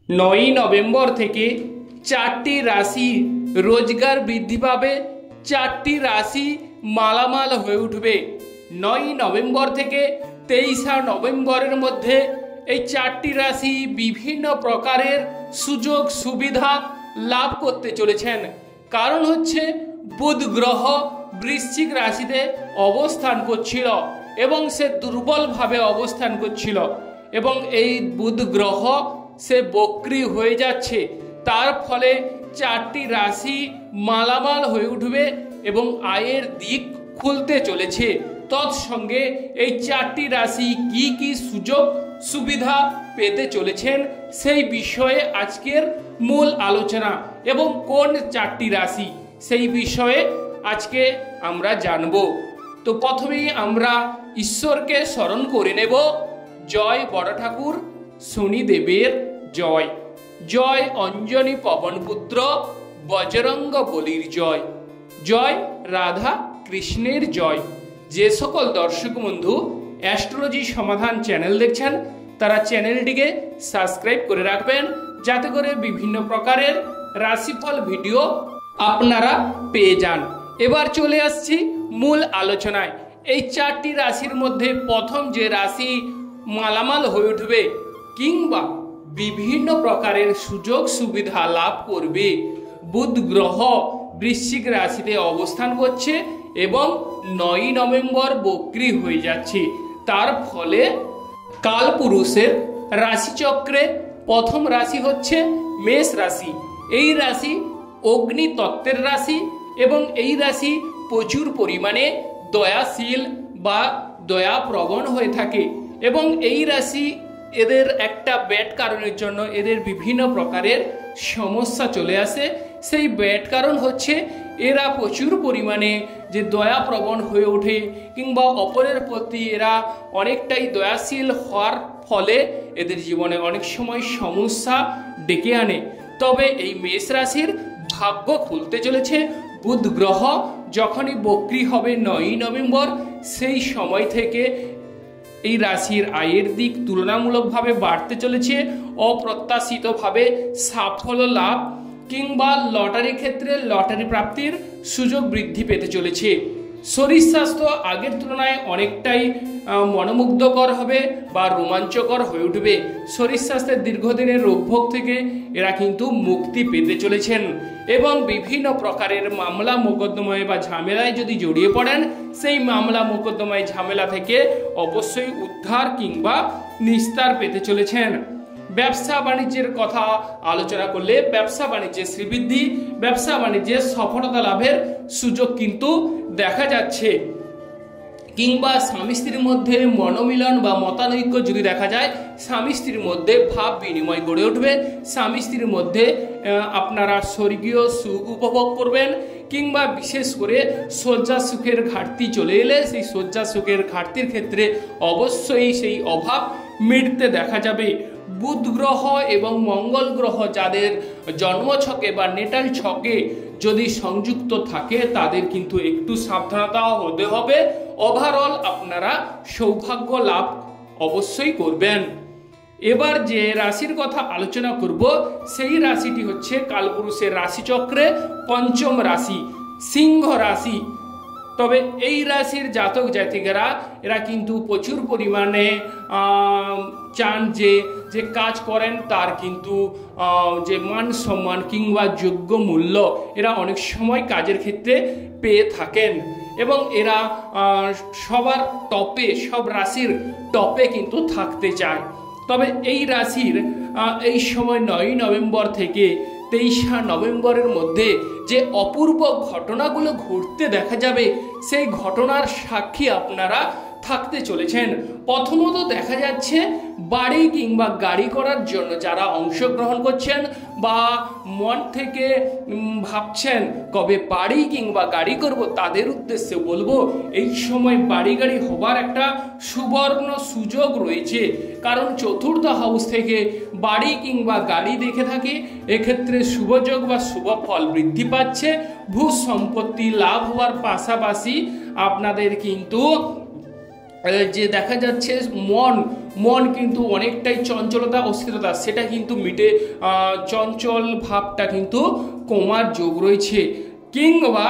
9ই November থেকে 4টি রাশি রোজগার বৃদ্ধি পাবে, 4টি রাশি মালামাল হয়ে উঠবে। 9ই নভেম্বর থেকে 23 নভেম্বরের মধ্যে এই 4টি রাশি বিভিন্ন প্রকারের সুযোগ সুবিধা লাভ করতে চলেছেন। কারণ হচ্ছে বুধ গ্রহ বৃশ্চিক রাশিতে অবস্থান করছিল এবং সে দুর্বলভাবে অবস্থান করছিল, এবং এই বুধ গ্রহ সে বক্রী হয়ে যাচ্ছে। তার ফলে 4টি রাশি মালামাল হয়ে উঠবে এবং আয়ের দিক খুলতে চলেছে। তৎসঙ্গে এই 4টি রাশি কি কি সুযোগ সুবিধা পেতে চলেছেন সেই বিষয়ে আজকের মূল আলোচনা, এবং কোন 4টি রাশি সেই বিষয়ে আজকে আমরা জানব। তো প্রথমেই আমরা ঈশ্বরকে স্মরণ করে নেব। জয় বড় ঠাকুর শনিদেবের জয়, জয় অঞ্জনী পবনপুত্র বজরঙ্গ বলির জয়, জয় রাধা কৃষ্ণের জয়। যে সকল দর্শক বন্ধু অ্যাস্ট্রোলজি সমাধান চ্যানেল দেখছেন তারা চ্যানেলটিকে সাবস্ক্রাইব করে রাখবেন, যাতে করে বিভিন্ন প্রকারের রাশিফল ভিডিও আপনারা পেয়ে যান। এবার চলে আসছি মূল আলোচনায়। এই 4টি রাশির মধ্যে প্রথম যে রাশি মালামাল হয়ে উঠবে কিংবা বিভিন্ন প্রকারের সুযোগ সুবিধা লাভ করবে, বুধ গ্রহ বৃশ্চিক রাশিতে অবস্থান করছে এবং 9ই নভেম্বর বক্রী হয়ে যাচ্ছে। তার ফলে কালপুরুষের রাশিচক্রে প্রথম রাশি হচ্ছে মেষ রাশি। এই রাশি অগ্নি তত্ত্বের রাশি এবং এই রাশি প্রচুর পরিমাণে দয়াশীল বা দয়াপ্রবণ হয়ে থাকে, এবং এই রাশি এদের একটা ব্যাড কারণের জন্য এদের বিভিন্ন প্রকারের সমস্যা চলে আসে। সেই ব্যাড কারণ হচ্ছে এরা প্রচুর পরিমাণে যে দয়াপ্রবণ হয়ে ওঠে কিংবা অপরের প্রতি এরা অনেকটাই দয়াশীল হওয়ার ফলে এদের জীবনে অনেক সময় সমস্যা ডেকে আনে। তবে এই মেষ রাশির ভাগ্য খুলতে চলেছে। বুধ গ্রহ যখনই বক্রী হবে 9ই নভেম্বর, সেই সময় থেকে এই রাশির আয়ের দিক তুলনামূলকভাবে বাড়তে চলেছে। অপ্রত্যাশিতভাবে সাফল্য লাভ কিংবা লটারি ক্ষেত্রে লটারি প্রাপ্তির সুযোগ বৃদ্ধি পেতে চলেছে। শরীর স্বাস্থ্য আগের তুলনায় অনেকটাই মনোমুগ্ধকর হবে বা রোমাঞ্চকর হয়ে উঠবে। শরীর স্বাস্থ্যের দীর্ঘদিনের রোগভোগ থেকে এরা কিন্তু মুক্তি পেতে চলেছেন, এবং বিভিন্ন প্রকারের মামলা মোকদ্দমায় বা ঝামেলায় যদি জড়িয়ে পড়েন, সেই মামলা মোকদ্দমায় ঝামেলা থেকে অবশ্যই উদ্ধার কিংবা নিস্তার পেতে চলেছেন। ব্যবসা বাণিজ্যের কথা আলোচনা করলে ব্যবসা বাণিজ্যের শ্রীবৃদ্ধি, ব্যবসা বাণিজ্যের সফলতা লাভের সুযোগ কিন্তু দেখা যাচ্ছে, কিংবা স্বামী স্ত্রীর মধ্যে মনোমিলন বা মতানৈক্য যদি দেখা যায়, স্বামী স্ত্রীর মধ্যে ভাব বিনিময় গড়ে উঠবে, স্বামী স্ত্রীর মধ্যে আপনারা স্বর্গীয় সুখ উপভোগ করবেন, কিংবা বিশেষ করে শয্যা সুখের ঘাটতি চলে এলে সেই শয্যা সুখের ঘাটতির ক্ষেত্রে অবশ্যই সেই অভাব মিটতে দেখা যাবে। বুধ গ্রহ এবং মঙ্গল গ্রহ যাদের জন্মছকে বা নেটাল ছকে যদি সংযুক্ত থাকে তাদের কিন্তু একটু সাবধানতা হতে হবে। ওভারঅল আপনারা সৌভাগ্য লাভ অবশ্যই করবেন। এবার যে রাশির কথা আলোচনা করব সেই রাশিটি হচ্ছে কালপুরুষের রাশিচক্রে পঞ্চম রাশি, সিংহ রাশি। তবে এই রাশির জাতক জাতিকেরা এরা কিন্তু প্রচুর পরিমাণে চান যে যে কাজ করেন তার কিন্তু যে মান সম্মান কিংবা যোগ্য মূল্য এরা অনেক সময় কাজের ক্ষেত্রে পেয়ে থাকেন, এবং এরা সবার টপে, সব রাশির টপে কিন্তু থাকতে চায়। তবে এই রাশির এই সময় 9ই নভেম্বর থেকে 23 নভেম্বরের মধ্যে যে অপূর্ব ঘটনাগুলো ঘটতে দেখা যাবে, সেই ঘটনার সাক্ষী আপনারা থাকতে চলেছেন। প্রথমত দেখা যাচ্ছে বাড়ি কিংবা গাড়ি করার জন্য যারা অংশগ্রহণ করছেন বা মন থেকে ভাবছেন কবে বাড়ি কিংবা গাড়ি করব, তাদের উদ্দেশ্যে বলবো এই সময় বাড়ি গাড়ি হবার একটা সুবর্ণ সুযোগ রয়েছে। কারণ চতুর্থ হাউস থেকে বাড়ি কিংবা গাড়ি দেখে থাকি, এক্ষেত্রে শুভযোগ বা শুভ ফল বৃদ্ধি পাচ্ছে। ভূ সম্পত্তি লাভ হওয়ার পাশাপাশি আপনাদের কিন্তু যে দেখা যাচ্ছে মন মন কিন্তু অনেকটাই চঞ্চলতা অস্থিরতা সেটা কিন্তু মিটে, চঞ্চল ভাবটা কিন্তু কমার যোগ রয়েছে। কিংবা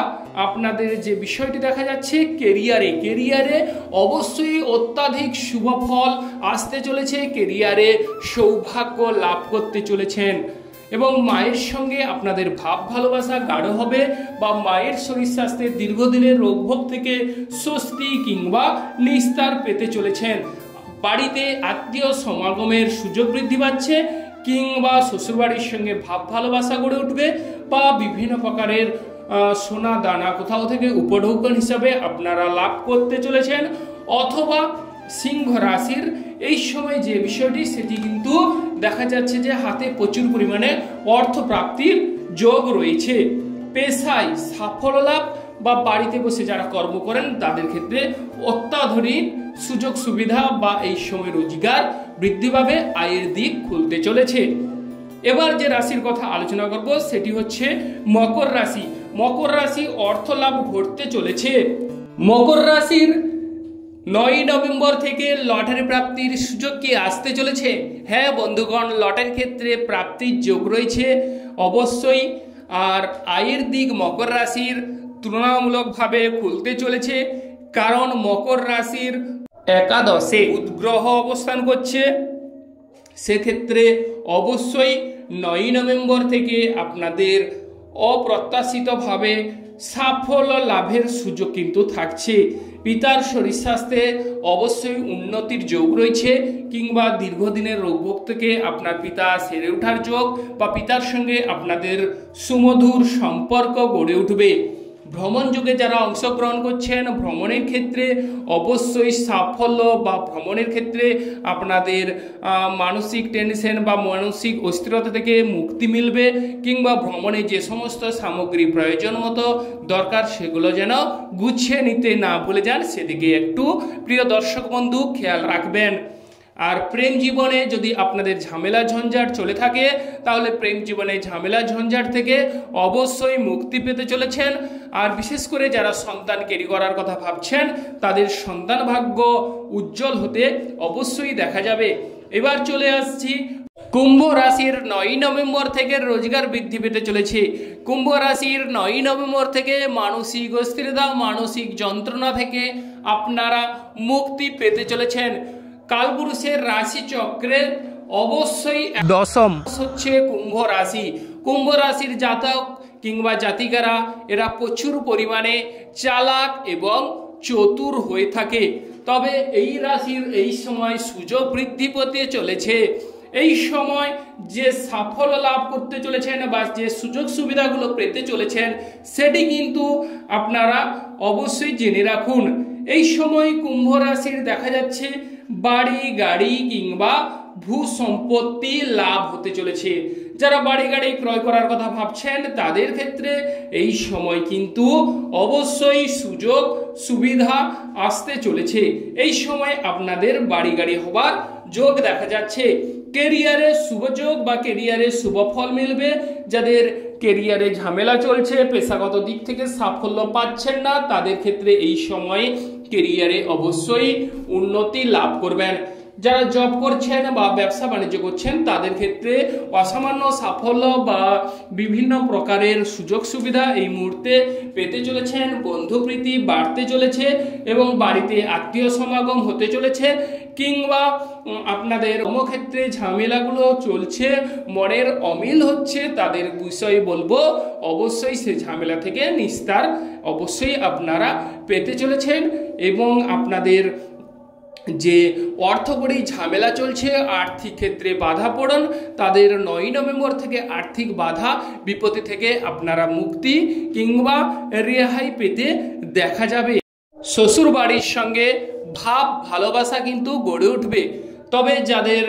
আপনাদের যে বিষয়টি দেখা যাচ্ছে কেরিয়ারে অবশ্যই অত্যাধিক শুভ ফল আসতে চলেছে, কেরিয়ারে সৌভাগ্য লাভ করতে চলেছেন এবং মায়ের সঙ্গে আপনাদের ভাব ভালোবাসা গাঢ় হবে বা মায়ের শরীর স্বাস্থ্যের দীর্ঘদিনের রোগভোগ থেকে স্বস্তি কিংবা নিস্তার পেতে চলেছেন। বাড়িতে আত্মীয় সমাগমের সুযোগ বৃদ্ধি পাচ্ছে কিংবা শ্বশুরবাড়ির সঙ্গে ভাব ভালোবাসা গড়ে উঠবে বা বিভিন্ন প্রকারের সোনা দানা কোথাও থেকে উপঢৌকন হিসাবে আপনারা লাভ করতে চলেছেন। অথবা সিংহ রাশির এই সময় যে বিষয়টি সেটি কিন্তু দেখা যাচ্ছে যে হাতে প্রচুর পরিমাণে অর্থ প্রাপ্তির যোগ রয়েছে। পেশায় সাফল্য লাভ বা বাড়িতে বসে যারা কর্ম করেন তাদের ক্ষেত্রে অত্যাধুনিক সুযোগ সুবিধা বা এই সময় রোজগার বৃদ্ধি পাবে, আয়ের দিক খুলতে চলেছে। এবার যে রাশির কথা আলোচনা করব সেটি হচ্ছে মকর রাশি। মকর রাশি অর্থ লাভ ঘটতে চলেছে। মকর রাশির 9 নভেম্বর থেকে লটারি প্রাপ্তির সুযোগ কি আসতে চলেছে? হ্যাঁ বন্ধুগণ, লটারির ক্ষেত্রে প্রাপ্তির যোগ রয়েছে অবশ্যই। আর আয়ের দিক মকর রাশির তুলনামূলকভাবে খুলতে চলেছে, কারণ মকর রাশির একাদশে বুধ গ্রহ অবস্থান করছে। সেক্ষেত্রে অবশ্যই 9 নভেম্বর থেকে আপনাদের অপ্রত্যাশিতভাবে সাফল্য লাভের সুযোগ কিন্তু থাকছে। পিতার শরীর স্বাস্থ্যে অবশ্যই উন্নতির যোগ রয়েছে কিংবা দীর্ঘদিনের রোগভোগ থেকে আপনার পিতা সেরে ওঠার যোগ বা পিতার সঙ্গে আপনাদের সুমধুর সম্পর্ক গড়ে উঠবে। ভ্রমণ যুগে যারা অংশগ্রহণ করছেন ভ্রমণের ক্ষেত্রে অবশ্যই সাফল্য বা ভ্রমণের ক্ষেত্রে আপনাদের মানসিক টেনশন বা মানসিক অস্থিরতা থেকে মুক্তি মিলবে কিংবা ভ্রমণে যে সমস্ত সামগ্রী প্রয়োজন মতো দরকার সেগুলো যেন গুছিয়ে নিতে না ভুলে যান, সেদিকে একটু প্রিয় দর্শক বন্ধু খেয়াল রাখবেন। আর প্রেম জীবনে যদি আপনাদের ঝামেলা ঝঞ্ঝাট চলে থাকে তাহলে প্রেম জীবনে ঝামেলা ঝঞ্ঝাট থেকে অবশ্যই মুক্তি পেতে চলেছেন। আর বিশেষ করে যারা সন্তান ক্যারি করার কথা ভাবছেন তাদের সন্তান ভাগ্য উজ্জ্বল হতে অবশ্যই দেখা যাবে। এবার চলে আসছি কুম্ভ রাশির 9 নভেম্বর থেকে রোজগার বৃদ্ধি পেতে চলেছে। কুম্ভ রাশির 9 নভেম্বর থেকে মানসিক অস্থিরতা মানসিক যন্ত্রণা থেকে আপনারা মুক্তি পেতে চলেছেন। কালপুরুষের রাশি চক্রের অবশ্যই দশম হচ্ছে কুম্ভ রাশি। কুম্ভ রাশির জাতক কিংবা জাতিকারা এরা প্রচুর পরিমাণে চালাক এবং চতুর হয়ে থাকে। তবে এই রাশির এই সময় সুযোগ বৃদ্ধি পেতে চলেছে। এই সময় যে সাফল্য লাভ করতে চলেছেন বা যে সুযোগ সুবিধাগুলো পেতে চলেছেন সেটি কিন্তু আপনারা অবশ্যই জেনে রাখুন। এই সময় কুম্ভ রাশির দেখা যাচ্ছে বাড়ি গাড়ি কিংবা ভূ সম্পত্তি লাভ হতে চলেছে। যারা বাড়ি গাড়ি ক্রয় করার কথা ভাবছেন তাদের ক্ষেত্রে এই সময় কিন্তু অবশ্যই সুযোগ সুবিধা আসতে চলেছে। এই সময় আপনাদের বাড়ি গাড়ি হবার যোগ দেখা যাচ্ছে। কেরিয়ারে শুভযোগ বা কেরিয়ারে শুভ ফল মিলবে। যাদের কেরিয়ারে ঝামেলা চলছে, পেশাগত দিক থেকে সাফল্য পাচ্ছেন না, তাদের ক্ষেত্রে এই সময় কেরিয়ারে অবশ্যই উন্নতি লাভ করবেন। যারা জব করছেন বা ব্যবসা বাণিজ্য করছেন তাদের ক্ষেত্রে অসামান্য সাফল্য বা বিভিন্ন প্রকারের সুযোগ সুবিধা এই মুহূর্তে পেতে চলেছেন। বন্ধুপ্রীতি বাড়তে চলেছে এবং বাড়িতে আত্মীয় সমাগম হতে চলেছে কিংবা আপনাদের কর্মক্ষেত্রে ঝামেলাগুলো চলছে, মনের অমিল হচ্ছে, তাদের বিষয়ে বলবো অবশ্যই সে ঝামেলা থেকে নিস্তার অবশ্যই আপনারা পেতে চলেছেন। এবং আপনাদের যে অর্থকরী ঝামেলা চলছে, আর্থিক ক্ষেত্রে বাধা পড়ন, তাদের 9 নভেম্বর থেকে আর্থিক বাধা বিপত্তি থেকে আপনারা মুক্তি কিংবা রেহাই পেতে দেখা যাবে। শ্বশুর বাড়ির সঙ্গে ভাব ভালোবাসা কিন্তু গড়ে উঠবে। তবে যাদের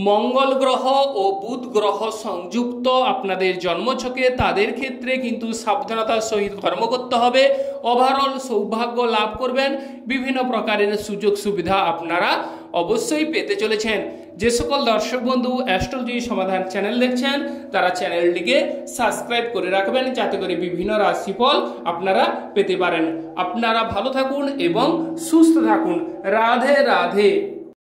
মঙ্গল গ্রহ ও বুধ গ্রহ সংযুক্ত আপনাদের জন্মছকে তাদের ক্ষেত্রে কিন্তু সাবধানতার সহিত কর্ম করতে হবে। ওভারঅল সৌভাগ্য লাভ করবেন, বিভিন্ন প্রকারের সুযোগ সুবিধা আপনারা অবশ্যই পেতে চলেছেন। যে সকল দর্শক বন্ধু অ্যাস্ট্রোলজি সমাধান চ্যানেল দেখছেন তারা চ্যানেলটিকে সাবস্ক্রাইব করে রাখবেন, যাতে করে বিভিন্ন রাশিফল আপনারা পেতে পারেন। আপনারা ভালো থাকুন এবং সুস্থ থাকুন। রাধে রাধে।